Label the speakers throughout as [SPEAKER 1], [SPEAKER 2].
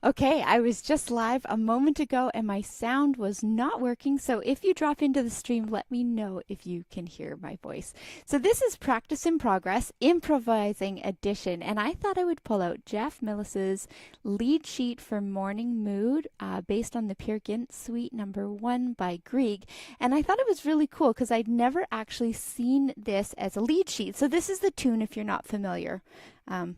[SPEAKER 1] Okay, I was just live a moment ago and my sound was not working. So if you drop into the stream, let me know if you can hear my voice. So this is Practice in Progress, Improvising Edition. And I thought I would pull out Jeff Millis's lead sheet for Morning Mood based on the Pure Gynt Suite No. 1 by Griegs. And I thought it was really cool because I'd never actually seen this as a lead sheet. So this is the tune if you're not familiar. Um,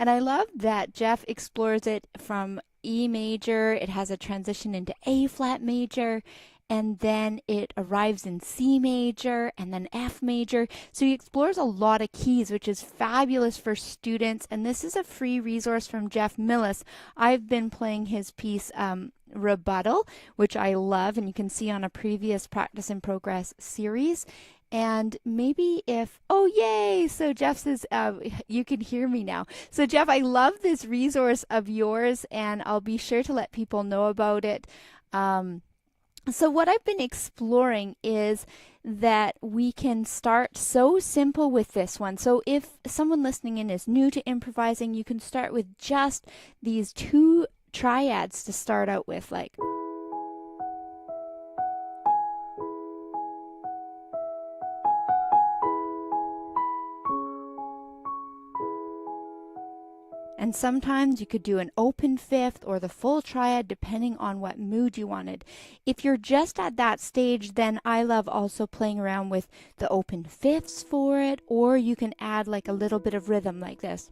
[SPEAKER 1] And I love that Jeff explores it from E major, it has a transition into A flat major, and then it arrives in C major and then F major. So he explores a lot of keys, which is fabulous for students. And this is a free resource from Jeff Millis. I've been playing his piece, Rebuttal, which I love, and you can see on a previous Practice in Progress series. And maybe if, oh, yay! So Jeff says, you can hear me now. So, Jeff, I love this resource of yours, and I'll be sure to let people know about it. So, what I've been exploring is that we can start so simple with this one. So, if someone listening in is new to improvising, you can start with just these two triads to start out with, like. And sometimes you could do an open fifth or the full triad depending on what mood you wanted. If you're just at that stage, then I love also playing around with the open fifths for it, or you can add like a little bit of rhythm like this.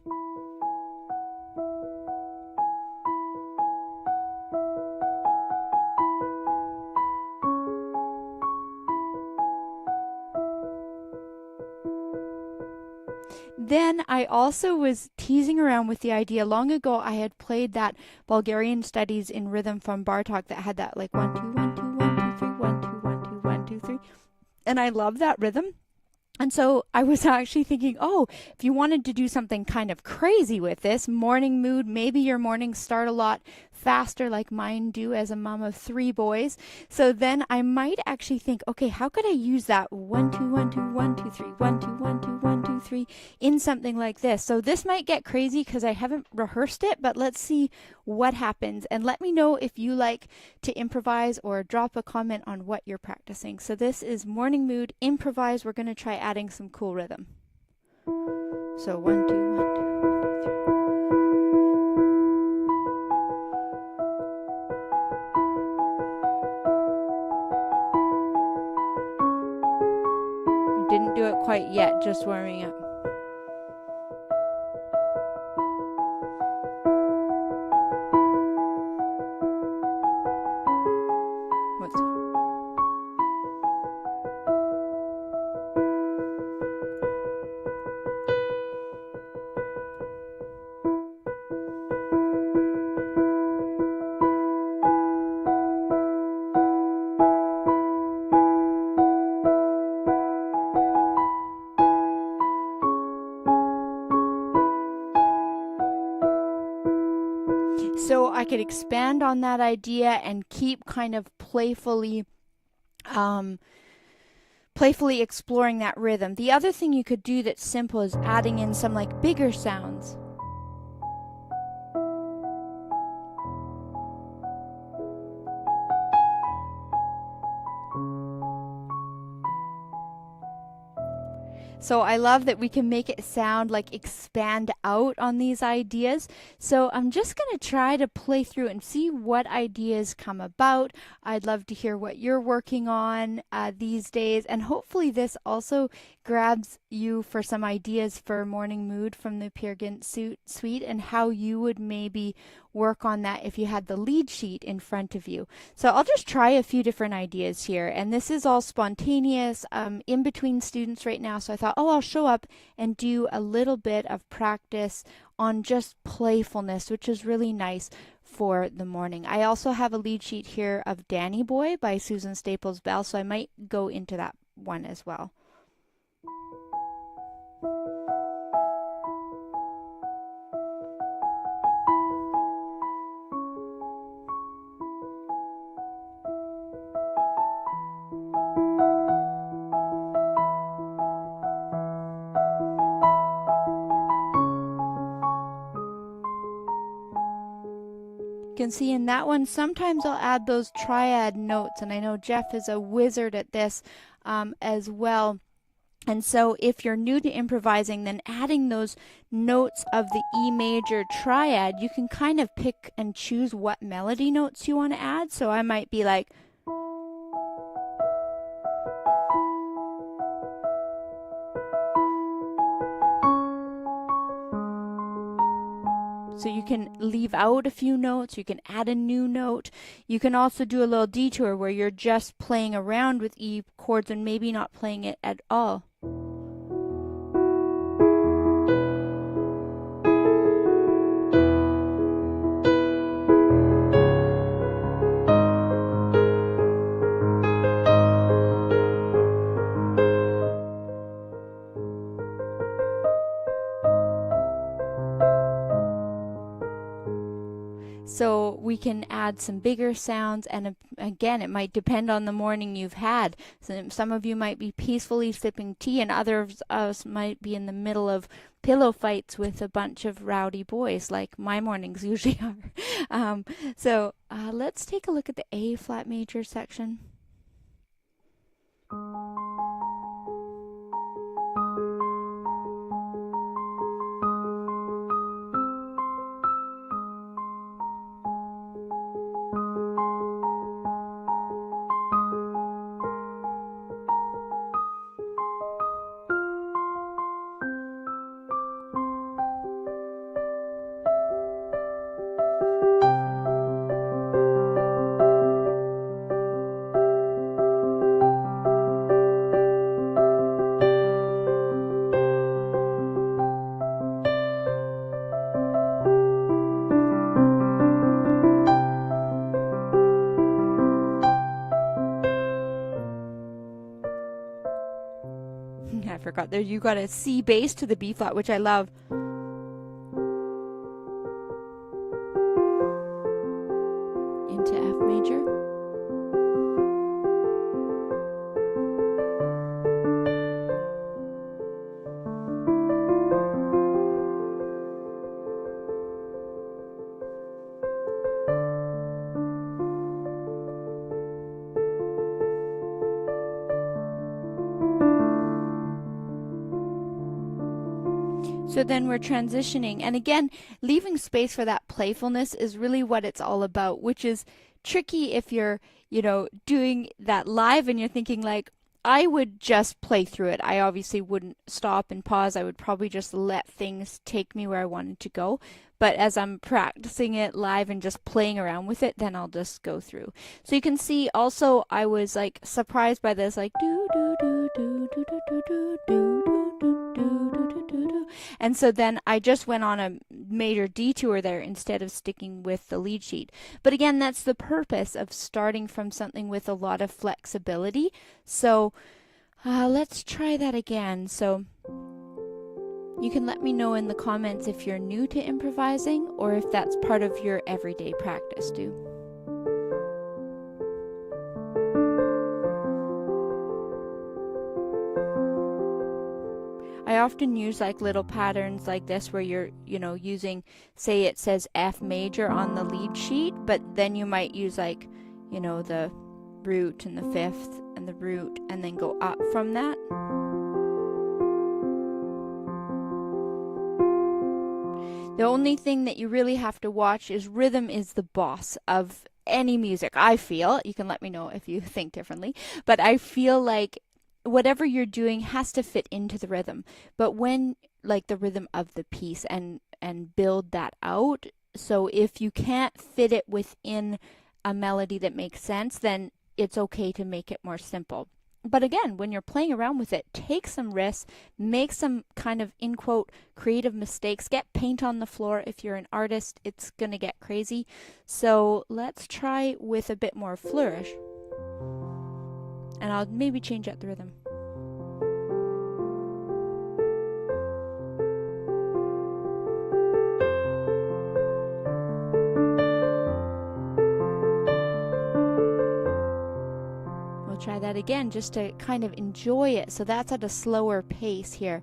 [SPEAKER 1] Then I also was teasing around with the idea. Long ago, I had played that Bulgarian studies in rhythm from Bartok that had that like 1 2 1 2 1 2 3 1 2 1 2 1 2 3, and I love that rhythm. And so I was actually thinking, oh, if you wanted to do something kind of crazy with this morning mood, maybe your mornings start a lot faster like mine do as a mom of 3 boys. So then I might actually think, okay, how could I use that 1 2 1 2 1 2 3 1 2 1 2 1 2 3 in something like this. So this might get crazy because I haven't rehearsed it, but let's see what happens. And let me know if you like to improvise or drop a comment on what you're practicing. So this is morning mood, improvise. We're going to try adding some cool rhythm. So 1 2 1 2. Didn't do it quite yet, just warming up. What's So I could expand on that idea and keep kind of um, playfully exploring that rhythm. The other thing you could do that's simple is adding in some like bigger sounds. So I love that we can make it sound like expand out on these ideas. So I'm just going to try to play through and see what ideas come about. I'd love to hear what you're working on these days. And hopefully this also grabs you for some ideas for morning mood from the Pure Gynt Suite and how you would maybe work on that if you had the lead sheet in front of you. So I'll just try a few different ideas here. And this is all spontaneous in between students right now. So I thought, oh, I'll show up and do a little bit of practice on just playfulness, which is really nice for the morning. I also have a lead sheet here of Danny Boy by Susan Staples Bell. So I might go into that one as well. can see in that one, sometimes I'll add those triad notes, and I know Jeff is a wizard at this as well. And so if you're new to improvising, then adding those notes of the E major triad, you can kind of pick and choose what melody notes you want to add. So I might be like, so you can leave out a few notes, you can add a new note. You can also do a little detour where you're just playing around with E chords and maybe not playing it at all. So we can add some bigger sounds, and again, it might depend on the morning you've had. So some of you might be peacefully sipping tea, and others of us might be in the middle of pillow fights with a bunch of rowdy boys, like my mornings usually are. So let's take a look at the A flat major section. I forgot there you got a C bass to the B flat, which I love. Into F major. So then we're transitioning, and again, leaving space for that playfulness is really what it's all about, which is tricky if you're, doing that live and you're thinking like, I would just play through it. I obviously wouldn't stop and pause. I would probably just let things take me where I wanted to go. But as I'm practicing it live and just playing around with it, then I'll just go through. So you can see also I was like surprised by this, like do do do do do do do do do do do do do do. And so then I just went on a major detour there instead of sticking with the lead sheet. But again, that's the purpose of starting from something with a lot of flexibility. So let's try that again. So you can let me know in the comments if you're new to improvising or if that's part of your everyday practice too. I often use like little patterns like this where you're, using, say it says F major on the lead sheet, but then you might use like, the root and the fifth and the root and then go up from that. The only thing that you really have to watch is rhythm is the boss of any music, I feel. You can let me know if you think differently, but I feel like whatever you're doing has to fit into the rhythm. But when, like the rhythm of the piece and build that out. So if you can't fit it within a melody that makes sense, then it's okay to make it more simple. But again, when you're playing around with it, take some risks, make some kind of, in quote, creative mistakes, get paint on the floor. If you're an artist, it's going to get crazy. So let's try with a bit more flourish. And I'll maybe change up the rhythm. Try that again just to kind of enjoy it. So that's at a slower pace here.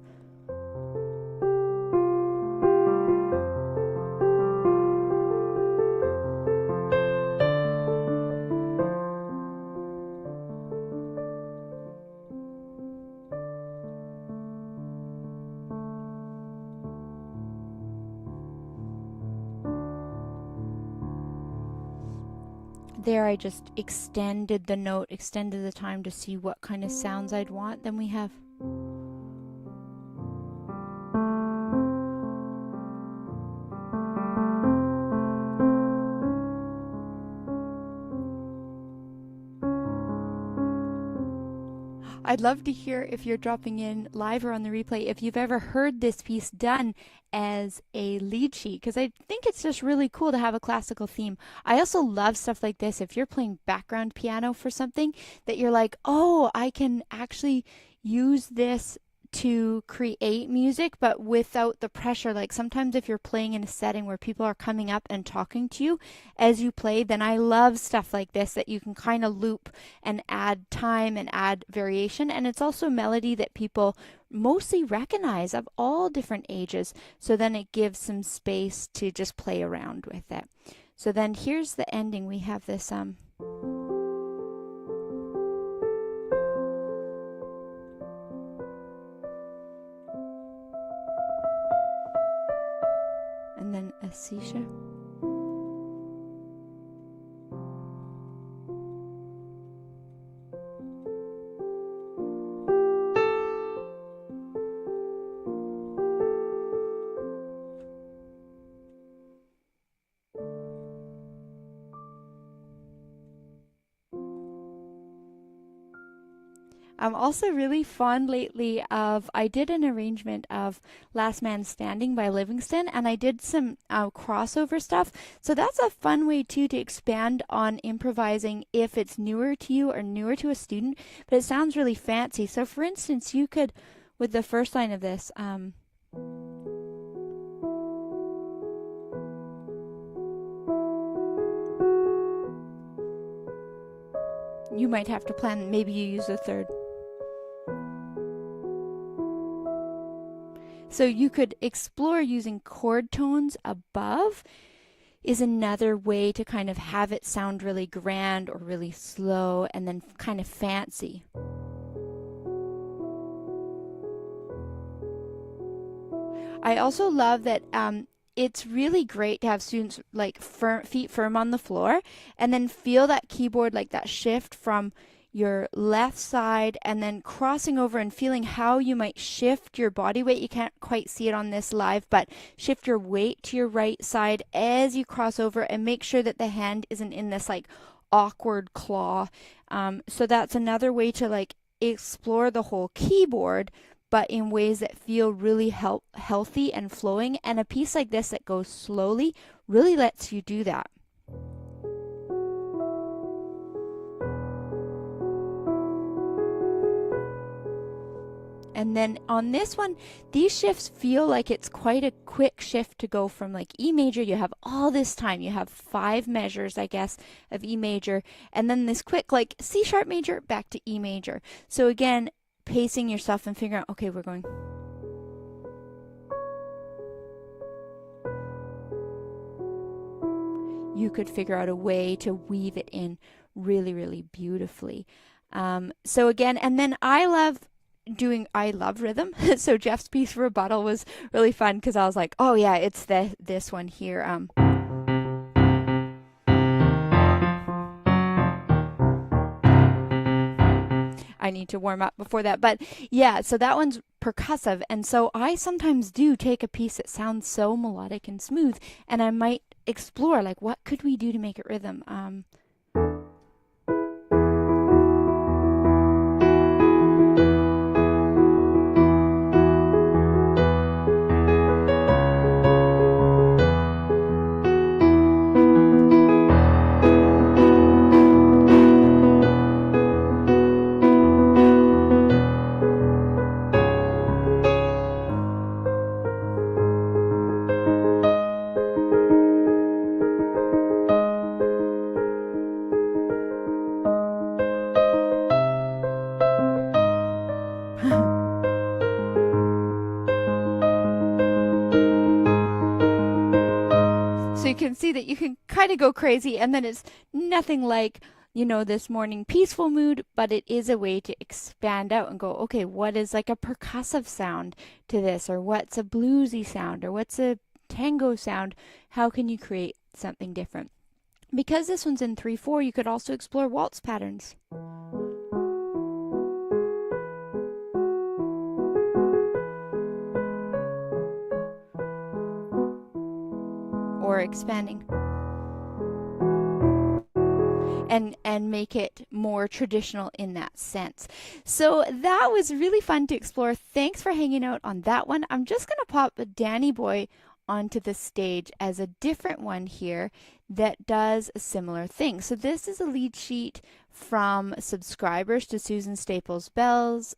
[SPEAKER 1] There I just extended the note, extended the time to see what kind of sounds I'd want. Then we have I'd love to hear, if you're dropping in live or on the replay, if you've ever heard this piece done as a lead sheet, because I think it's just really cool to have a classical theme. I also love stuff like this. If you're playing background piano for something that you're like, oh, I can actually use this to create music, but without the pressure. Like sometimes if you're playing in a setting where people are coming up and talking to you as you play, then I love stuff like this that you can kind of loop and add time and add variation. And it's also melody that people mostly recognize of all different ages. So then it gives some space to just play around with it. So then here's the ending. We have this and then a C sharp. I'm also really fond lately of, I did an arrangement of Last Man Standing by Livingston, and I did some crossover stuff. So that's a fun way too to expand on improvising if it's newer to you or newer to a student, but it sounds really fancy. So for instance, you could, with the first line of this, you might have to plan, maybe you use a third. So you could explore using chord tones above is another way to kind of have it sound really grand or really slow and then kind of fancy. I also love that it's really great to have students like feet firm on the floor and then feel that keyboard, like that shift from your left side and then crossing over and feeling how you might shift your body weight. You can't quite see it on this live, but shift your weight to your right side as you cross over and make sure that the hand isn't in this like awkward claw. So that's another way to like explore the whole keyboard, but in ways that feel really healthy and flowing. And a piece like this that goes slowly really lets you do that. And then on this one, these shifts feel like it's quite a quick shift to go from like E major. You have all this time. You have 5 measures, I guess, of E major. And then this quick like C sharp major back to E major. So again, pacing yourself and figuring out, okay, we're going. You could figure out a way to weave it in really, really beautifully. So again, and then I love rhythm. So Jeff's piece rebuttal was really fun because I was like, oh yeah, it's this one here. I need to warm up before that, but yeah, so that one's percussive, and so I sometimes do take a piece that sounds so melodic and smooth, and I might explore like what could we do to make it rhythm. So you can see that you can kind of go crazy, and then it's nothing like, you know, this morning peaceful mood, but it is a way to expand out and go, okay, what is like a percussive sound to this, or what's a bluesy sound, or what's a tango sound? How can you create something different? Because this one's in 3/4, you could also explore waltz patterns. Or expanding. And make it more traditional in that sense. So that was really fun to explore. Thanks for hanging out on that one. I'm just going to pop Danny Boy onto the stage as a different one here that does a similar thing. So this is a lead sheet from subscribers to Susan Staples Bell's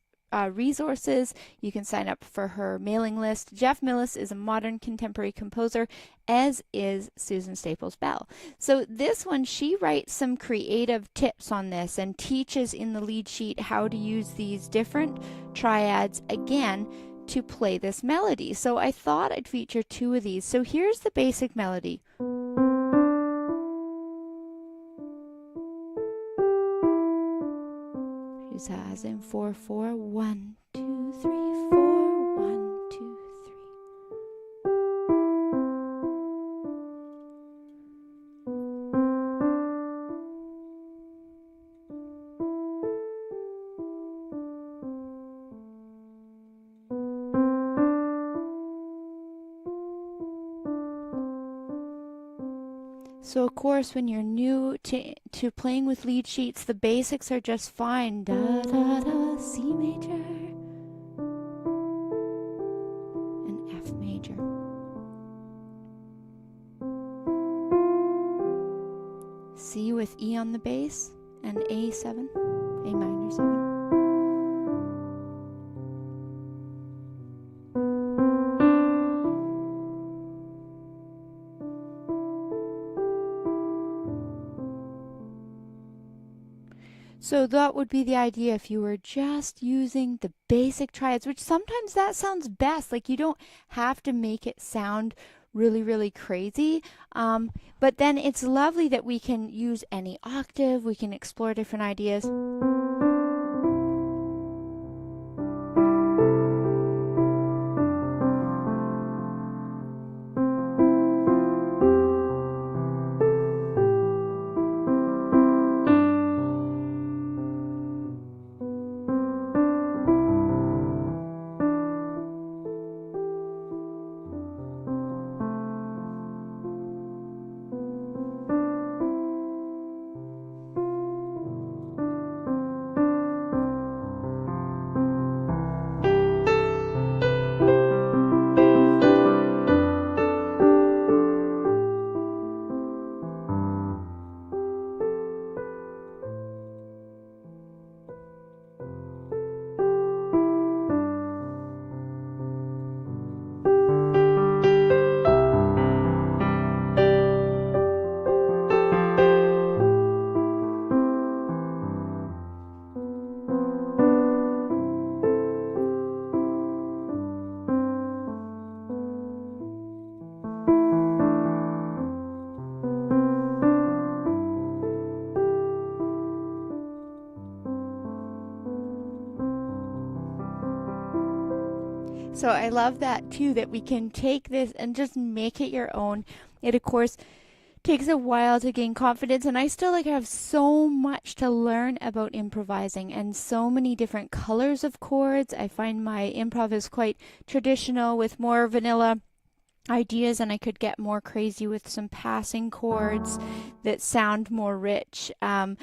[SPEAKER 1] resources. You can sign up for her mailing list. Jeff Millis is a modern contemporary composer, as is Susan Staples Bell. So this one, she writes some creative tips on this and teaches in the lead sheet how to use these different triads again to play this melody. So I thought I'd feature 2 of these. So here's the basic melody. As in 4/4, 1, 2, 3, 4, 1, 2, 3. So of course, when you're new to playing with lead sheets, the basics are just fine. Da da da, C major and F major. C with E on the bass and A7, A minor 7. So that would be the idea if you were just using the basic triads, which sometimes that sounds best. Like you don't have to make it sound really, really crazy. But then it's lovely that we can use any octave. We can explore different ideas. So I love that too, that we can take this and just make it your own. It, of course, takes a while to gain confidence, and I still have so much to learn about improvising and so many different colors of chords. I find my improv is quite traditional with more vanilla ideas, and I could get more crazy with some passing chords that sound more rich. And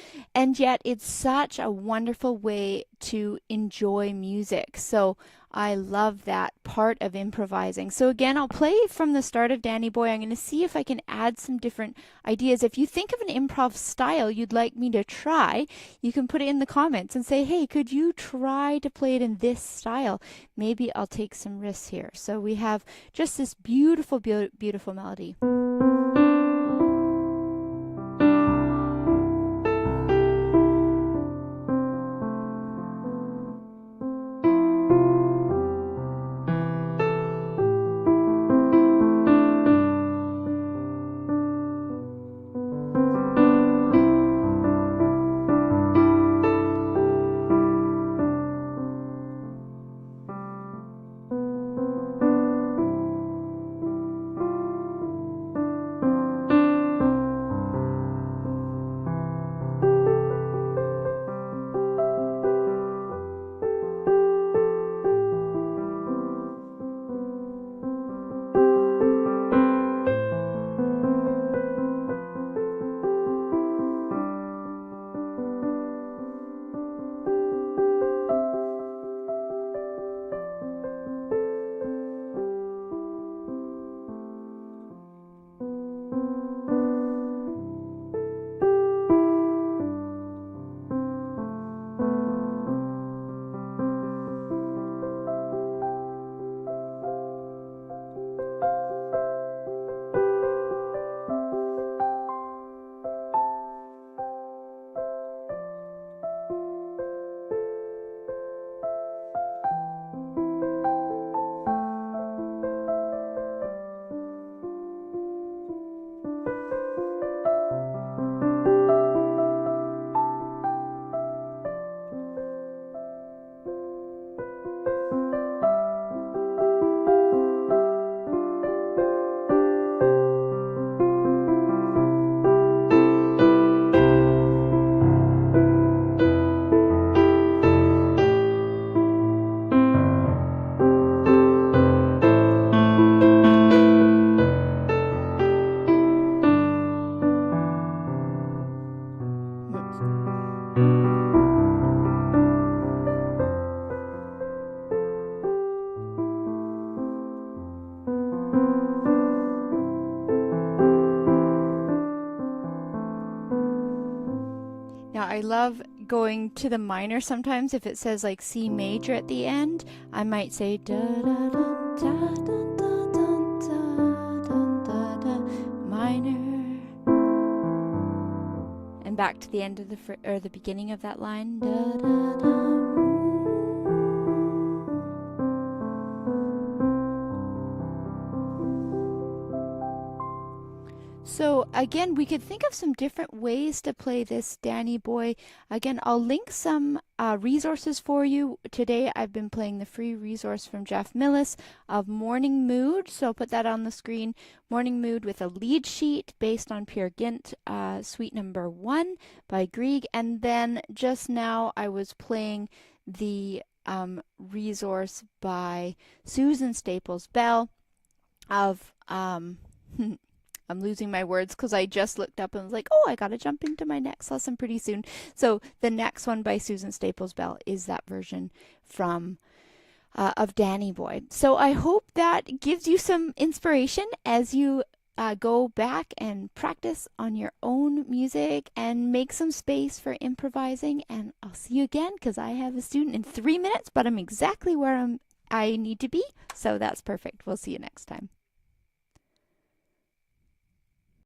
[SPEAKER 1] yet it's such a wonderful way to enjoy music. So I love that part of improvising. So again, I'll play from the start of Danny Boy. I'm going to see if I can add some different ideas. If you think of an improv style you'd like me to try, you can put it in the comments and say, hey, could you try to play it in this style? Maybe I'll take some risks here. So we have just this beautiful, beautiful melody. Now, I love going to the minor sometimes. If it says like C major at the end, I might say da da da da da da da da da minor, and back to the end of the beginning of that line. Da da da. So again, we could think of some different ways to play this Danny Boy. Again, I'll link some resources for you. Today I've been playing the free resource from Jeff Millis of Morning Mood. So I'll put that on the screen. Morning Mood with a lead sheet based on Peer Gynt Suite No. 1 by Griegs. And then just now I was playing the resource by Susan Staples Bell of I'm losing my words because I just looked up and was like, oh, I got to jump into my next lesson pretty soon. So the next one by Susan Staples Bell is that version from of Danny Boy. So I hope that gives you some inspiration as you go back and practice on your own music and make some space for improvising. And I'll see you again because I have a student in 3 minutes, but I'm exactly where I need to be. So that's perfect. We'll see you next time.